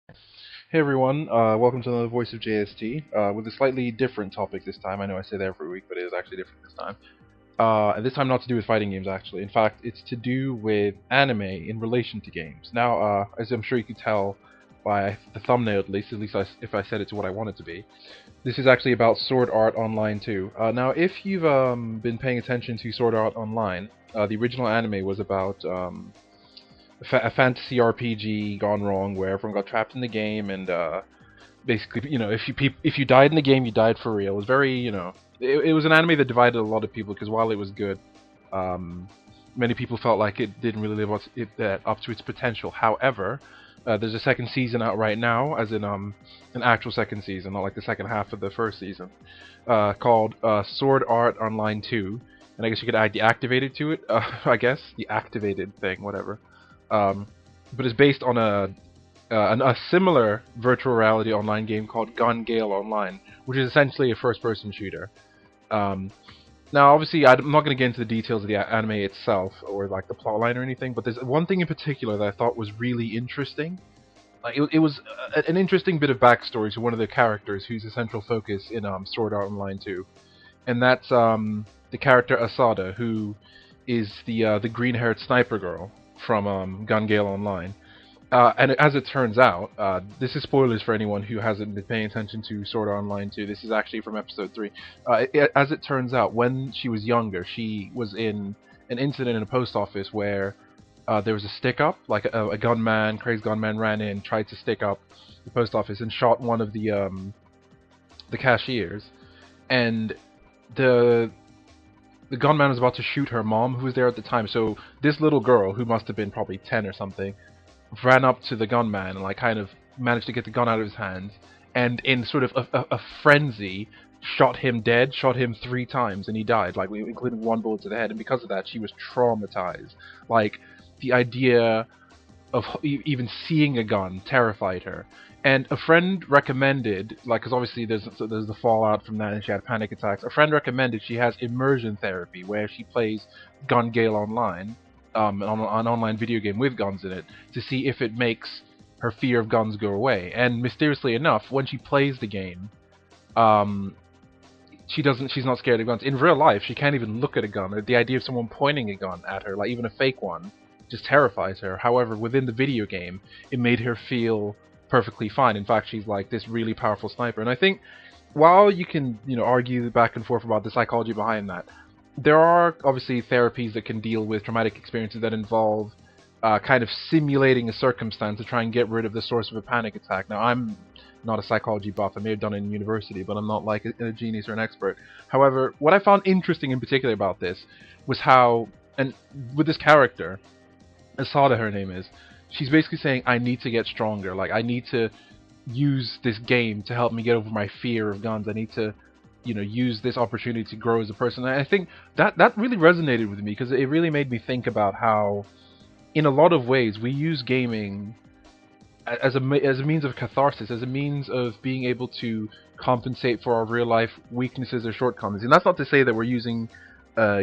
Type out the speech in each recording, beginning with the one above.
Hey everyone, welcome to another Voice of JST, with a slightly different topic this time. I know I say that every week, but it is actually different this time. And this time not to do with fighting games, actually. In fact, it's to do with anime in relation to games. Now, as I'm sure you could tell by the thumbnail at least if I set it to what I want it to be, this is actually about Sword Art Online 2. Now, if you've been paying attention to Sword Art Online, the original anime was about a fantasy RPG gone wrong, where everyone got trapped in the game, and basically, if you died in the game, you died for real. It was very, it was an anime that divided a lot of people because while it was good, um, many people felt like it didn't really live up to its potential. However, there's a second season out right now, as in an actual second season, not like the second half of the first season, called Sword Art Online 2. And I guess you could add the activated to it. I guess the activated thing, whatever. Um, but it's based on a similar virtual reality online game called Gun Gale Online, which is essentially a first-person shooter. Um, Now, obviously, I'm not going to get into the details of the anime itself or like the plotline or anything, but there's one thing in particular that I thought was really interesting. It was an interesting bit of backstory to one of the characters who's a central focus in Sword Art Online 2, and that's the character Asada, who is the green-haired sniper girl from Gun Gale Online. And as it turns out, this is spoilers for anyone who hasn't been paying attention to Sword Art Online 2. This is actually from episode 3. As it turns out, when she was younger, she was in an incident in a post office where there was a stick-up, like a gunman, crazed gunman ran in, tried to stick up the post office and shot one of the cashiers. And the the gunman was about to shoot her mom, who was there at the time. So this little girl, who must have been probably 10 or something, ran up to the gunman and like kind of managed to get the gun out of his hands, and in sort of a frenzy, shot him dead, shot him 3 times, and he died, like including one bullet to the head. And because of that, she was traumatized. Like the idea of even seeing a gun terrified her. And a friend recommended, like, because obviously there's the fallout from that, and she had panic attacks. A friend recommended she has immersion therapy, where she plays Gun Gale Online, an online video game with guns in it, to see if it makes her fear of guns go away. And mysteriously enough, when she plays the game, um, she's not scared of guns. In real life, she can't even look at a gun. The idea of someone pointing a gun at her, like even a fake one, just terrifies her. However, within the video game, it made her feel perfectly fine. In fact, she's like this really powerful sniper. And I think while you can, argue back and forth about the psychology behind that, there are obviously therapies that can deal with traumatic experiences that involve kind of simulating a circumstance to try and get rid of the source of a panic attack. Now, I'm not a psychology buff. I may have done it in university, but I'm not like a genius or an expert. However, what I found interesting in particular about this was how, and with this character, Asada her name is, she's basically saying, I need to get stronger. Like, I need to use this game to help me get over my fear of guns. I need to, use this opportunity to grow as a person. And I think that really resonated with me, because it really made me think about how, in a lot of ways, we use gaming as a means of catharsis, as a means of being able to compensate for our real life weaknesses or shortcomings. And that's not to say that we're using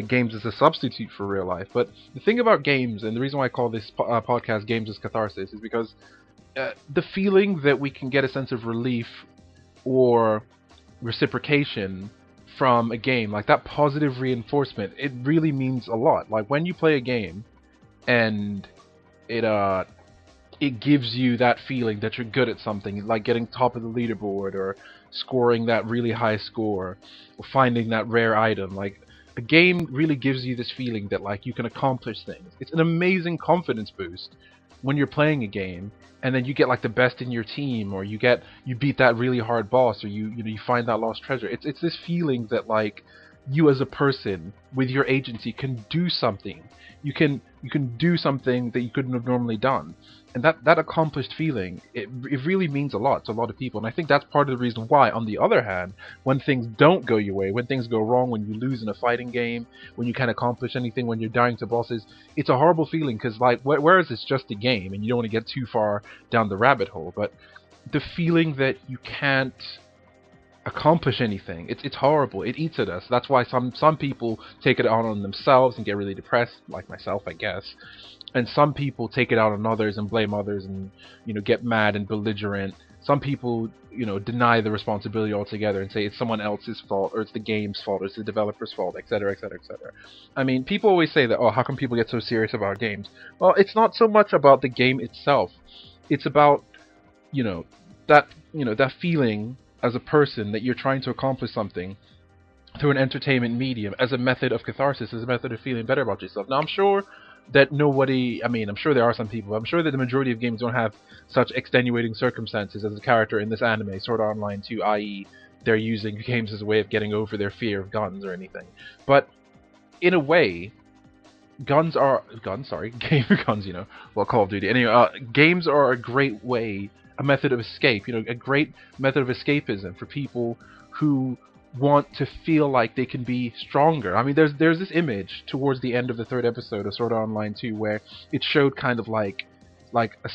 games as a substitute for real life. But the thing about games, and the reason why I call this podcast Games as Catharsis, is because the feeling that we can get a sense of relief or reciprocation from a game, like that positive reinforcement, it really means a lot. Like when you play a game and it gives you that feeling that you're good at something, like getting top of the leaderboard or scoring that really high score or finding that rare item. Like a game really gives you this feeling that like you can accomplish things. It's an amazing confidence boost when you're playing a game and then you get like the best in your team, or you beat that really hard boss, or you find that lost treasure. It's this feeling that like you as a person with your agency can do something. You can do something that you couldn't have normally done. And that accomplished feeling, it really means a lot to a lot of people. And I think that's part of the reason why, on the other hand, when things don't go your way, when things go wrong, when you lose in a fighting game, when you can't accomplish anything, when you're dying to bosses, it's a horrible feeling, because like, whereas it's just a game and you don't want to get too far down the rabbit hole, but the feeling that you can't accomplish anything, it's horrible. It eats at us. That's why some people take it on themselves and get really depressed, like myself, I guess. and some people take it out on others and blame others and get mad and belligerent. Some people deny the responsibility altogether and say it's someone else's fault, or it's the game's fault, or it's the developer's fault, etc., etc., etc. I mean, people always say that, oh, how come people get so serious about games? Well, it's not so much about the game itself. It's about you know that feeling as a person that you're trying to accomplish something through an entertainment medium as a method of catharsis, as a method of feeling better about yourself. Now, I'm sure that I'm sure there are some people, I'm sure that the majority of games don't have such extenuating circumstances as the character in this anime, Sword Art Online 2, i.e. they're using games as a way of getting over their fear of guns or anything. But in a way, guns, well, Call of Duty. Anyway, games are a great way, a method of escape, a great method of escapism for people who want to feel like they can be stronger. I mean, there's this image towards the end of the third episode of Sword Art Online 2 where it showed kind of like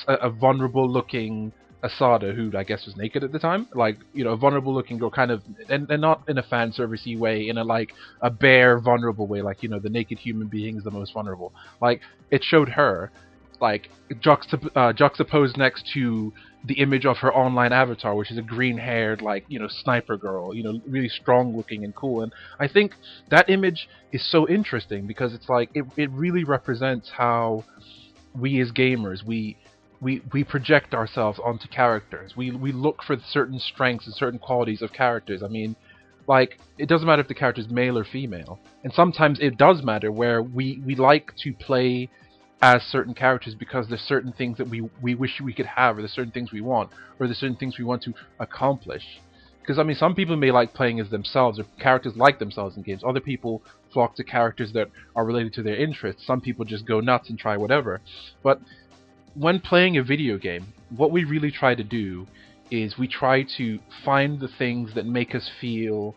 a vulnerable looking Asada, who I guess was naked at the time, a vulnerable looking girl, kind of, and not in a fan servicey way, in a bare vulnerable way, the naked human being is the most vulnerable. It showed her juxtaposed next to the image of her online avatar, which is a green-haired, sniper girl, really strong-looking and cool. And I think that image is so interesting because it's it really represents how we as gamers, we project ourselves onto characters. We look for certain strengths and certain qualities of characters. I mean, it doesn't matter if the character is male or female. And sometimes it does matter where we like to play as certain characters because there's certain things that we wish we could have, or there's certain things we want, or there's certain things we want to accomplish. Because, I mean, some people may like playing as themselves, or characters like themselves in games. Other people flock to characters that are related to their interests. Some people just go nuts and try whatever. But when playing a video game, what we really try to do is we try to find the things that make us feel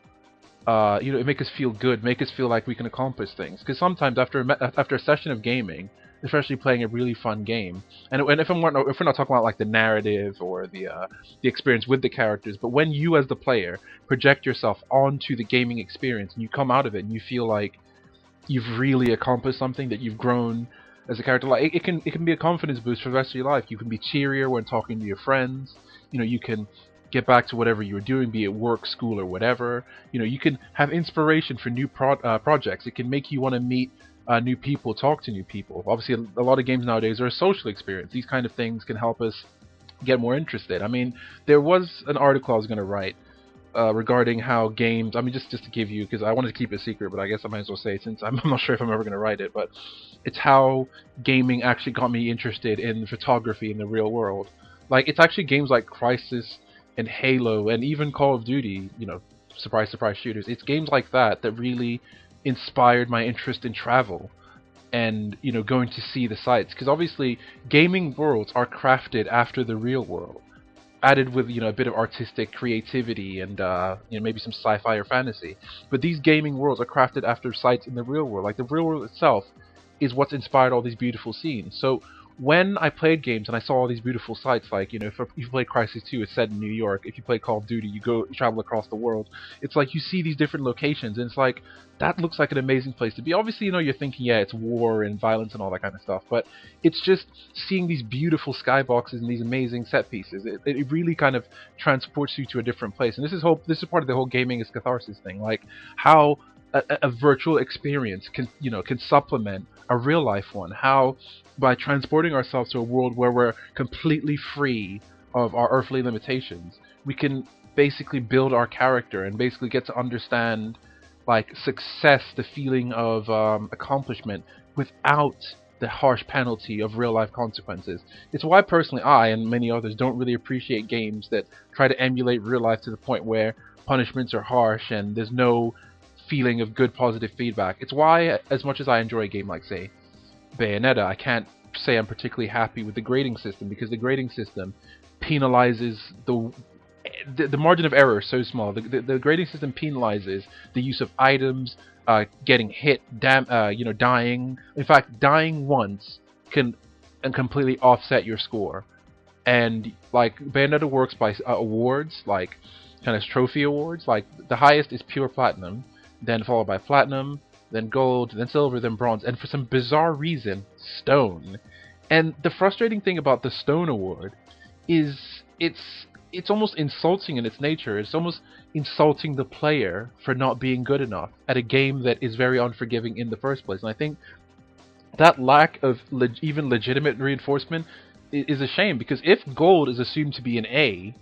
make us feel good, make us feel like we can accomplish things. Because sometimes after a session of gaming, especially playing a really fun game, and if we're not talking about the narrative or the experience with the characters, but when you as the player project yourself onto the gaming experience and you come out of it and you feel like you've really accomplished something, that you've grown as a character, it can be a confidence boost for the rest of your life. You can be cheerier when talking to your friends. You can get back to whatever you were doing, be it work, school, or whatever. You can have inspiration for new projects. It can make you want to meet new people, talk to new people. Obviously, a lot of games nowadays are a social experience. These kind of things can help us get more interested. I mean, there was an article I was going to write regarding how games, I mean, just to give you, because I wanted to keep it secret, but I guess I might as well say it since I'm not sure if I'm ever going to write it, but it's how gaming actually got me interested in photography in the real world. It's actually games like Crysis and Halo and even Call of Duty, surprise, surprise shooters. It's games like that really inspired my interest in travel and going to see the sights, because obviously gaming worlds are crafted after the real world, added with a bit of artistic creativity and maybe some sci-fi or fantasy. But these gaming worlds are crafted after sites in the real world. The real world itself is what's inspired all these beautiful scenes. So when I played games and I saw all these beautiful sights, if you play Crysis 2, it's set in New York. If you play Call of Duty, you travel across the world. It's you see these different locations, and it's that looks like an amazing place to be. Obviously, you're thinking, yeah, it's war and violence and all that kind of stuff, but it's just seeing these beautiful skyboxes and these amazing set pieces. It really kind of transports you to a different place, and this is part of the whole gaming is catharsis thing, how a virtual experience can supplement a real life one. How by transporting ourselves to a world where we're completely free of our earthly limitations, we can basically build our character and basically get to understand success, the feeling of accomplishment, without the harsh penalty of real life consequences. It's why personally I and many others don't really appreciate games that try to emulate real life to the point where punishments are harsh and there's no feeling of good positive feedback. It's why, as much as I enjoy a game like, say, Bayonetta, I can't say I'm particularly happy with the grading system, because the grading system penalizes the margin of error is so small. The grading system penalizes the use of items, getting hit, dying. In fact, dying once can completely offset your score. And Bayonetta works by awards, kind of trophy awards. The highest is pure platinum, then followed by platinum, then gold, then silver, then bronze, and for some bizarre reason, stone. And the frustrating thing about the Stone Award is it's almost insulting in its nature. It's almost insulting the player for not being good enough at a game that is very unforgiving in the first place. And I think that lack of even legitimate reinforcement is a shame, because if gold is assumed to be an A,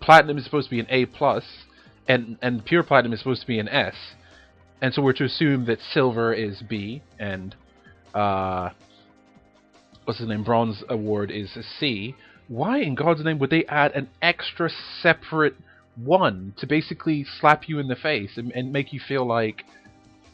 platinum is supposed to be an A plus, and pure platinum is supposed to be an S, and so we're to assume that silver is B, and what's his name, bronze award is a C. Why in God's name would they add an extra separate one to basically slap you in the face and make you feel like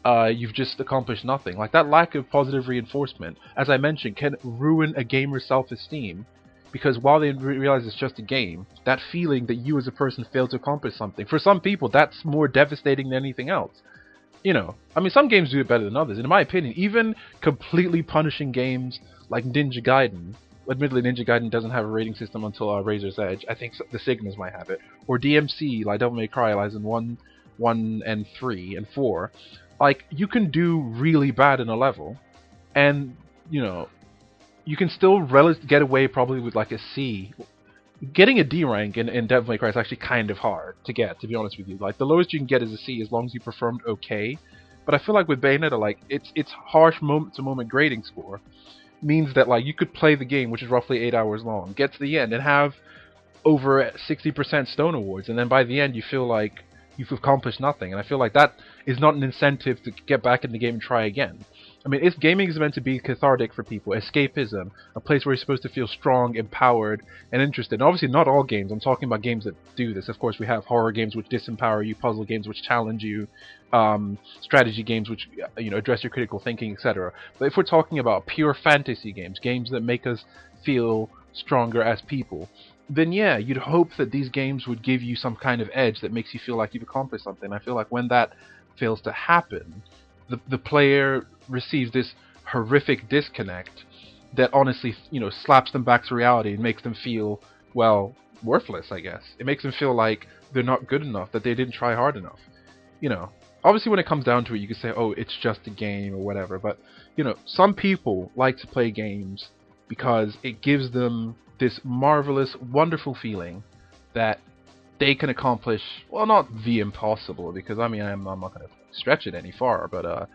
you've just accomplished nothing? Like, that lack of positive reinforcement, as I mentioned, can ruin a gamer's self-esteem, because while they realize it's just a game, that feeling that you as a person failed to accomplish something, for some people that's more devastating than anything else. You know, I mean, some games do it better than others. And in my opinion, even completely punishing games like Ninja Gaiden, admittedly Ninja Gaiden doesn't have a rating system until Razor's Edge, I think the Sigmas might have it, or DMC, like Devil May Cry, like in 1 and 3 and 4, like, you can do really bad in a level, and, you know, you can still get away probably with like a C. Getting a D rank in Devil May Cry is actually kind of hard to get, to be honest with you. Like, the lowest you can get is a C as long as you performed okay. But I feel like with Bayonetta, like, its harsh moment-to-moment grading score means that, like, you could play the game, which is roughly 8 hours long, get to the end, and have over 60% Stone Awards, and then by the end you feel like you've accomplished nothing. And I feel like that is not an incentive to get back in the game and try again. I mean, if gaming is meant to be cathartic for people, escapism, a place where you're supposed to feel strong, empowered, and interested. And obviously not all games, I'm talking about games that do this. Of course, we have horror games which disempower you, puzzle games which challenge you, strategy games which, you know, address your critical thinking, etc. But if we're talking about pure fantasy games, games that make us feel stronger as people, then yeah, you'd hope that these games would give you some kind of edge that makes you feel like you've accomplished something. I feel like when that fails to happen, the player receives this horrific disconnect that honestly, you know, slaps them back to reality and makes them feel, well, worthless, I guess. It makes them feel like they're not good enough, that they didn't try hard enough. You know, obviously when it comes down to it, you can say, oh, it's just a game or whatever, but, you know, some people like to play games because it gives them this marvelous, wonderful feeling that they can accomplish, well, not the impossible, because I mean, I'm not going to stretch it any far, but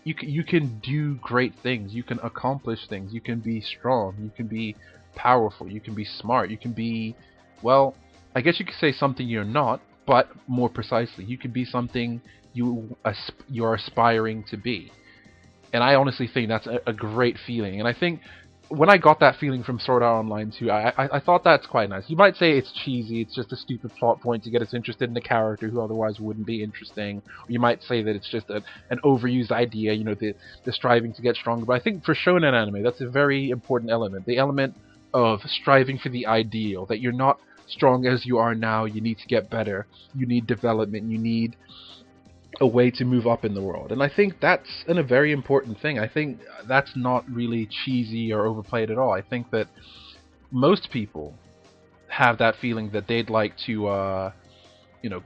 you can do great things, you can accomplish things, you can be strong, you can be powerful, you can be smart, you can be, well, I guess you could say something you're not, but more precisely, you can be something you're aspiring to be. And I honestly think that's a great feeling, and I think when I got that feeling from Sword Art Online 2, I thought that's quite nice. You might say it's cheesy, it's just a stupid plot point to get us interested in a character who otherwise wouldn't be interesting. Or you might say that it's just an overused idea, you know, the striving to get stronger. But I think for shonen anime, that's a very important element. The element of striving for the ideal, that you're not strong as you are now, you need to get better, you need development, you need a way to move up in the world. And I think that's a very important thing. I think that's not really cheesy or overplayed at all. I think that most people have that feeling that they'd like to, you know,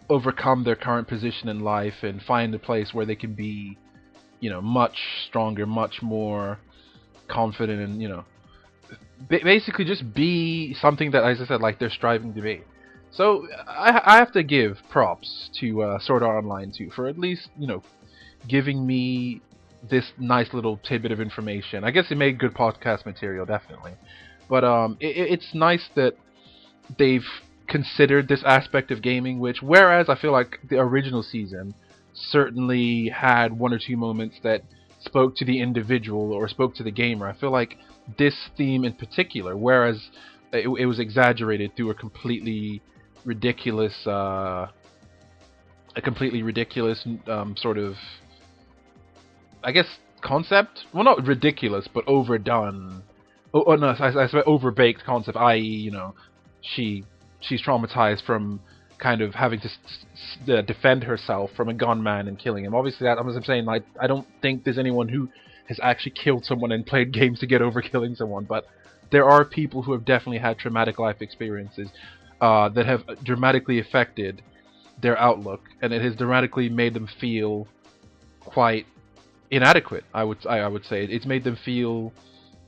overcome their current position in life and find a place where they can be, you know, much stronger, much more confident, and, you know, basically just be something that, as I said, like, they're striving to be. So I have to give props to Sword Art Online 2 for at least, you know, giving me this nice little tidbit of information. I guess it made good podcast material, definitely. But it's nice that they've considered this aspect of gaming, which, whereas I feel like the original season certainly had one or two moments that spoke to the individual or spoke to the gamer, I feel like this theme in particular, whereas it was exaggerated through a completely ridiculous sort of, I guess, concept. Well, not ridiculous, but overdone. Oh no, I said overbaked concept. I.e., you know, she's traumatized from kind of having to defend herself from a gunman and killing him. Obviously, that, as I'm saying, like, I don't think there's anyone who has actually killed someone and played games to get over killing someone, but there are people who have definitely had traumatic life experiences that have dramatically affected their outlook, and it has dramatically made them feel quite inadequate. I would say it's made them feel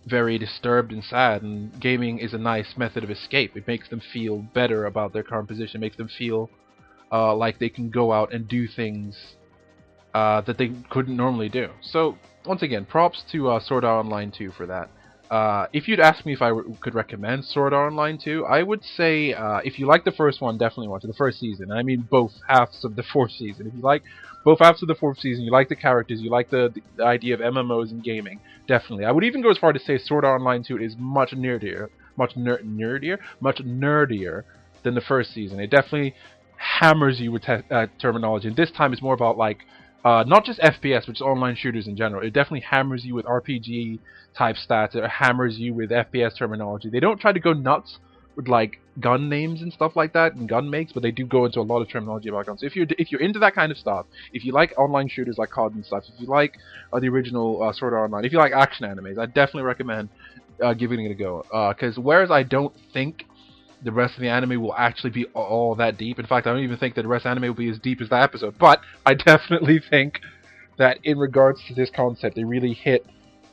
very disturbed and sad, and gaming is a nice method of escape. It makes them feel better about their current position, makes them feel like they can go out and do things that they couldn't normally do. So once again, props to Sword Art Online 2 for that. If you'd ask me if I could recommend Sword Art Online 2, I would say if you like the first one, definitely watch it, the first season. I mean both halves of the fourth season. If you like both halves of the fourth season, you like the characters, you like the idea of MMOs and gaming, definitely. I would even go as far to say Sword Art Online 2 is much nerdier, much nerdier than the first season. It definitely hammers you with terminology, and this time it's more about like not just FPS, but just online shooters in general. It definitely hammers you with RPG type stats. It hammers you with FPS terminology. They don't try to go nuts with like gun names and stuff like that and gun makes, but they do go into a lot of terminology about guns. So if you're into that kind of stuff, if you like online shooters like COD and stuff, if you like the original Sword Art Online, if you like action animes, I definitely recommend giving it a go. Because whereas I don't think the rest of the anime will actually be all that deep. In fact, I don't even think that the rest of the anime will be as deep as that episode. But I definitely think that in regards to this concept, they really hit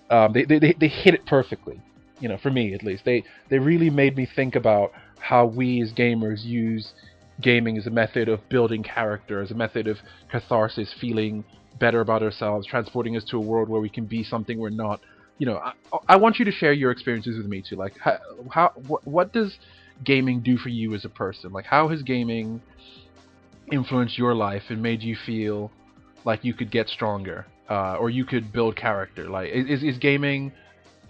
they hit it perfectly. You know, for me at least, they really made me think about how we as gamers use gaming as a method of building character, as a method of catharsis, feeling better about ourselves, transporting us to a world where we can be something we're not. You know, I want you to share your experiences with me too. Like, what does gaming do for you as a person? Like, how has gaming influenced your life and made you feel like you could get stronger, or you could build character? Like, is gaming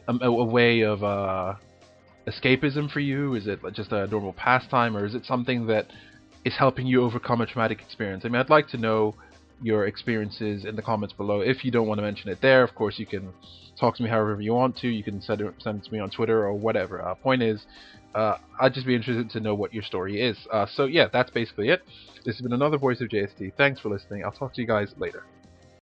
a way of escapism for you? Is it just a normal pastime, or is it something that is helping you overcome a traumatic experience? I mean, I'd like to know your experiences in the comments below. If you don't want to mention it there, of course, you can talk to me however you want to. You can send it to me on Twitter or whatever. Point is, I'd just be interested to know what your story is. So yeah, that's basically it. This has been another Voice of JST. Thanks for listening. I'll talk to you guys later.